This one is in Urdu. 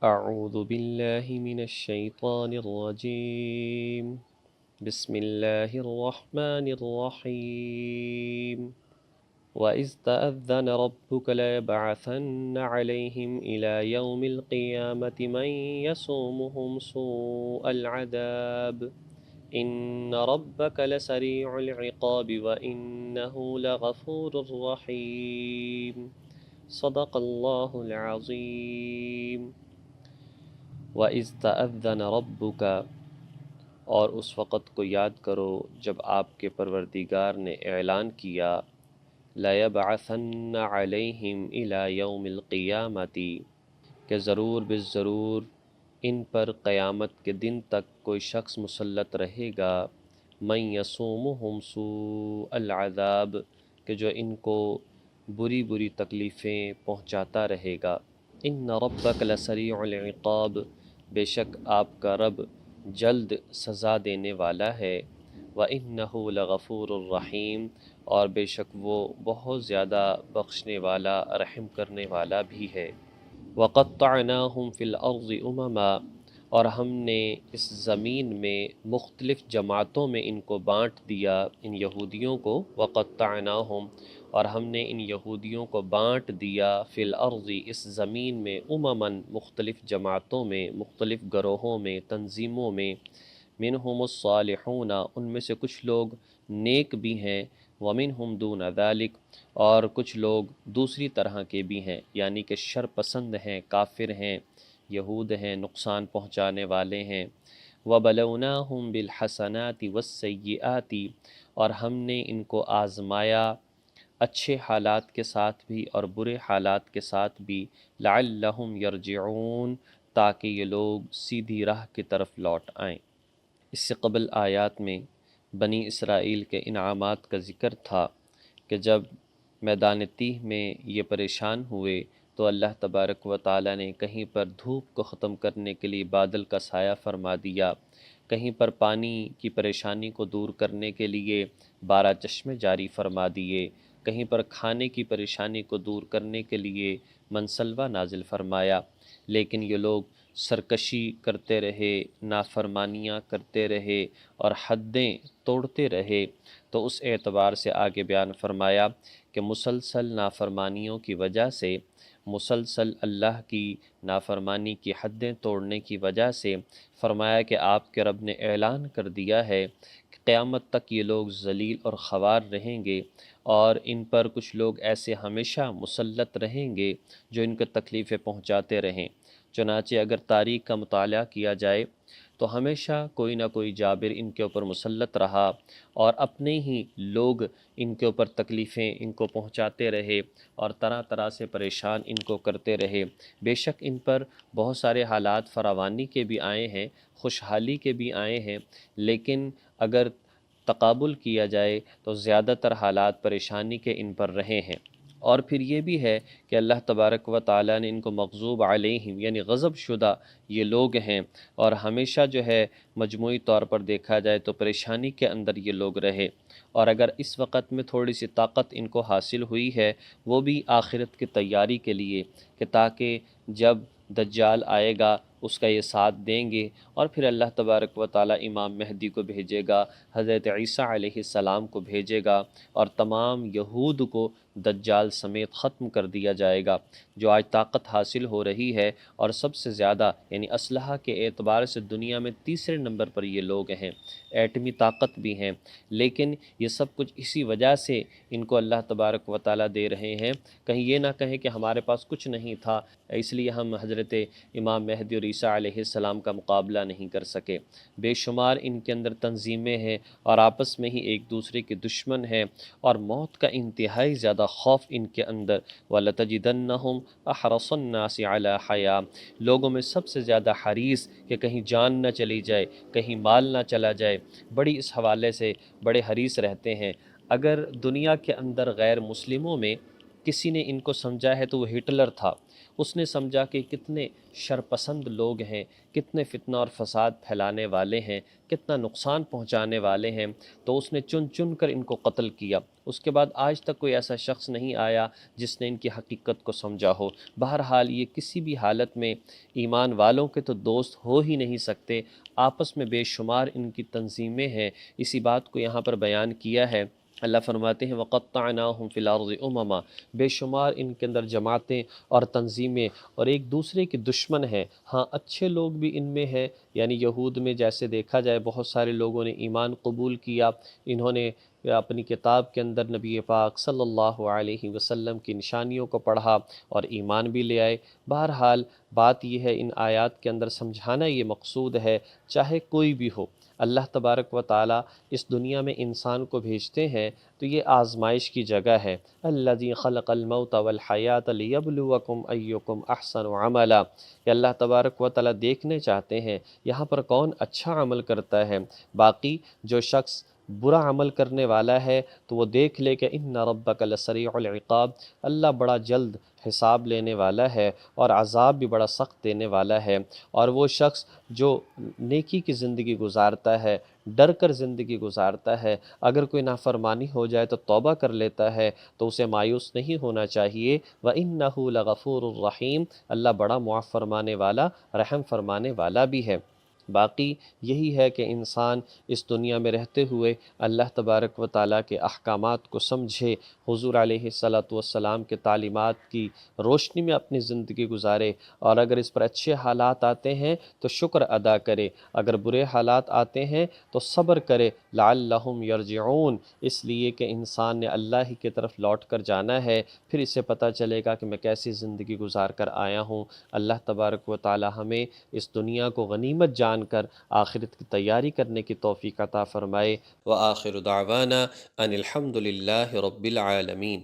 اعوذ باللہ من الشیطان الرجیم بسم اللہ الرحمن الرحیم وَإِذْ تَأَذَّنَ رَبُّكَ لَيَبْعَثَنَّ عَلَيْهِمْ إِلَى يَوْمِ الْقِيَامَةِ مَنْ يَسُومُهُمْ سُوءَ الْعَذَابِ إِنَّ رَبَّكَ لَسَرِيعُ الْعِقَابِ وَإِنَّهُ لَغَفُورٌ رَحِيمٌ صدق اللہ العظیم۔ وَإِذْ تَأَذَّنَ رَبُّكَ، اور اس وقت کو یاد کرو جب آپ کے پروردگار نے اعلان کیا، لَيَبْعَثَنَّ عَلَيْهِمْ إِلَى يَوْمِ الْقِيَامَةِ، کہ ضرور بالضرور ان پر قیامت کے دن تک کوئی شخص مسلط رہے گا، مَن يَصُومُهُمْ سُوءَ الْعَذَابِ، کہ جو ان کو بری بری تکلیفیں پہنچاتا رہے گا۔ ان ربک لسریع العقاب، بے شک آپ کا رب جلد سزا دینے والا ہے، وَإِنَّهُ لَغَفُورٌ الرحیم، اور بے شک وہ بہت زیادہ بخشنے والا رحم کرنے والا بھی ہے۔ وَقَطَّعْنَاهُمْ فِي الْأَرْضِ أُمَمًا، اور ہم نے اس زمین میں مختلف جماعتوں میں ان کو بانٹ دیا، ان یہودیوں کو۔ وَقَطَّعْنَاهُمْ، اور ہم نے ان یہودیوں کو بانٹ دیا، فی الارض، اس زمین میں، امماً، مختلف جماعتوں میں، مختلف گروہوں میں، تنظیموں میں، منہم الصالحون، ان میں سے کچھ لوگ نیک بھی ہیں، ومنہم دون ذالک، اور کچھ لوگ دوسری طرح کے بھی ہیں، یعنی کہ شر پسند ہیں، کافر ہیں، یہود ہیں، نقصان پہنچانے والے ہیں۔ وَبَلَوْنَاهُمْ بِالْحَسَنَاتِ وَالسَّيِّئَاتِ، اور ہم نے ان کو آزمایا اچھے حالات کے ساتھ بھی اور برے حالات کے ساتھ بھی، لعلہم یرجعون، تاکہ یہ لوگ سیدھی راہ کی طرف لوٹ آئیں۔ اس سے قبل آیات میں بنی اسرائیل کے انعامات کا ذکر تھا کہ جب میدان تیہ میں یہ پریشان ہوئے تو اللہ تبارک و تعالیٰ نے کہیں پر دھوپ کو ختم کرنے کے لیے بادل کا سایہ فرما دیا، کہیں پر پانی کی پریشانی کو دور کرنے کے لیے 12 چشمے جاری فرما دیے، کہیں پر کھانے کی پریشانی کو دور کرنے کے لیے منسلوہ نازل فرمایا، لیکن یہ لوگ سرکشی کرتے رہے، نافرمانیاں کرتے رہے اور حدیں توڑتے رہے۔ تو اس اعتبار سے آگے بیان فرمایا کہ مسلسل نافرمانیوں کی وجہ سے، مسلسل اللہ کی نافرمانی کی حدیں توڑنے کی وجہ سے، فرمایا کہ آپ کے رب نے اعلان کر دیا ہے کہ قیامت تک یہ لوگ ذلیل اور خوار رہیں گے، اور ان پر کچھ لوگ ایسے ہمیشہ مسلط رہیں گے جو ان کو تکلیفیں پہنچاتے رہیں۔ چنانچہ اگر تاریخ کا مطالعہ کیا جائے تو ہمیشہ کوئی نہ کوئی جابر ان کے اوپر مسلط رہا، اور اپنے ہی لوگ ان کے اوپر تکلیفیں ان کو پہنچاتے رہے اور طرح طرح سے پریشان ان کو کرتے رہے۔ بے شک ان پر بہت سارے حالات فراوانی کے بھی آئے ہیں، خوشحالی کے بھی آئے ہیں، لیکن اگر تقابل کیا جائے تو زیادہ تر حالات پریشانی کے ان پر رہے ہیں۔ اور پھر یہ بھی ہے کہ اللہ تبارک و تعالیٰ نے ان کو مغضوب علیہم، یعنی غضب شدہ یہ لوگ ہیں، اور ہمیشہ جو ہے مجموعی طور پر دیکھا جائے تو پریشانی کے اندر یہ لوگ رہے، اور اگر اس وقت میں تھوڑی سی طاقت ان کو حاصل ہوئی ہے وہ بھی آخرت کی تیاری کے لیے، کہ تاکہ جب دجال آئے گا اس کا یہ ساتھ دیں گے، اور پھر اللہ تبارک و تعالیٰ امام مہدی کو بھیجے گا، حضرت عیسیٰ علیہ السلام کو بھیجے گا، اور تمام یہود کو دجال سمیت ختم کر دیا جائے گا۔ جو آج طاقت حاصل ہو رہی ہے اور سب سے زیادہ یعنی اسلحہ کے اعتبار سے دنیا میں تیسرے نمبر پر یہ لوگ ہیں، ایٹمی طاقت بھی ہیں، لیکن یہ سب کچھ اسی وجہ سے ان کو اللہ تبارک و تعالیٰ دے رہے ہیں، کہیں یہ نہ کہیں کہ ہمارے پاس کچھ نہیں تھا اس لیے ہم حضرت امام مہدی اور عیسیٰ علیہ السلام کا مقابلہ نہیں کر سکے۔ بے شمار ان کے اندر تنظیمیں ہیں اور آپس میں ہی ایک دوسرے کے دشمن ہیں، اور موت کا انتہائی زیادہ خوف ان کے اندر۔ وَلَتَجِدَنَّهُمْ أَحْرَصَ النَّاسِ عَلَىٰ حَيَاةٍ، لوگوں میں سب سے زیادہ حریص کہ کہیں جان نہ چلی جائے، کہیں مال نہ چلا جائے، بڑی اس حوالے سے بڑے حریص رہتے ہیں۔ اگر دنیا کے اندر غیر مسلموں میں کسی نے ان کو سمجھا ہے تو وہ ہٹلر تھا، اس نے سمجھا کہ کتنے شرپسند لوگ ہیں، کتنے فتنہ اور فساد پھیلانے والے ہیں، کتنا نقصان پہنچانے والے ہیں، تو اس نے چن چن کر ان کو قتل کیا۔ اس کے بعد آج تک کوئی ایسا شخص نہیں آیا جس نے ان کی حقیقت کو سمجھا ہو۔ بہرحال یہ کسی بھی حالت میں ایمان والوں کے تو دوست ہو ہی نہیں سکتے، آپس میں بے شمار ان کی تنظیمیں ہیں، اسی بات کو یہاں پر بیان کیا ہے۔ اللہ فرماتے ہیں وَقَطَّعْنَاهُمْ فِي الْأَرْضِ أُمَمًا، بے شمار ان کے اندر جماعتیں اور تنظیمیں اور ایک دوسرے کے دشمن ہیں۔ ہاں اچھے لوگ بھی ان میں ہیں، یعنی یہود میں جیسے دیکھا جائے بہت سارے لوگوں نے ایمان قبول کیا، انہوں نے اپنی کتاب کے اندر نبی پاک صلی اللہ علیہ وسلم کی نشانیوں کو پڑھا اور ایمان بھی لے آئے۔ بہرحال بات یہ ہے، ان آیات کے اندر سمجھانا یہ مقصود ہے، چاہے کوئی بھی ہو، اللہ تبارک و تعالیٰ اس دنیا میں انسان کو بھیجتے ہیں تو یہ آزمائش کی جگہ ہے۔ الذی خلق الموت والحیات لیبلوکم ایکم احسن عملا، کہ اللہ تبارک و تعالیٰ دیکھنے چاہتے ہیں یہاں پر کون اچھا عمل کرتا ہے، باقی جو شخص برا عمل کرنے والا ہے تو وہ دیکھ لے کہ ان ربک لسریع العقاب، اللہ بڑا جلد حساب لینے والا ہے اور عذاب بھی بڑا سخت دینے والا ہے۔ اور وہ شخص جو نیکی کی زندگی گزارتا ہے، ڈر کر زندگی گزارتا ہے، اگر کوئی نافرمانی ہو جائے تو توبہ کر لیتا ہے تو اسے مایوس نہیں ہونا چاہیے۔ وَإِنَّهُ لَغَفُورٌ رَحِيمٌ، اللہ بڑا معاف فرمانے والا، رحم فرمانے والا بھی ہے۔ باقی یہی ہے کہ انسان اس دنیا میں رہتے ہوئے اللہ تبارک و تعالیٰ کے احکامات کو سمجھے، حضور علیہ الصلاۃ والسلام کے تعلیمات کی روشنی میں اپنی زندگی گزارے، اور اگر اس پر اچھے حالات آتے ہیں تو شکر ادا کرے، اگر برے حالات آتے ہیں تو صبر کرے، لعلہم یرجعون، اس لیے کہ انسان نے اللہ ہی کی طرف لوٹ کر جانا ہے، پھر اسے پتہ چلے گا کہ میں کیسی زندگی گزار کر آیا ہوں۔ اللہ تبارک و تعالی ہمیں اس دنیا کو غنیمت جان کر آخرت کی تیاری کرنے کی توفیق عطا فرمائے۔ وآخر دعوانا ان الحمد للہ رب العالمین۔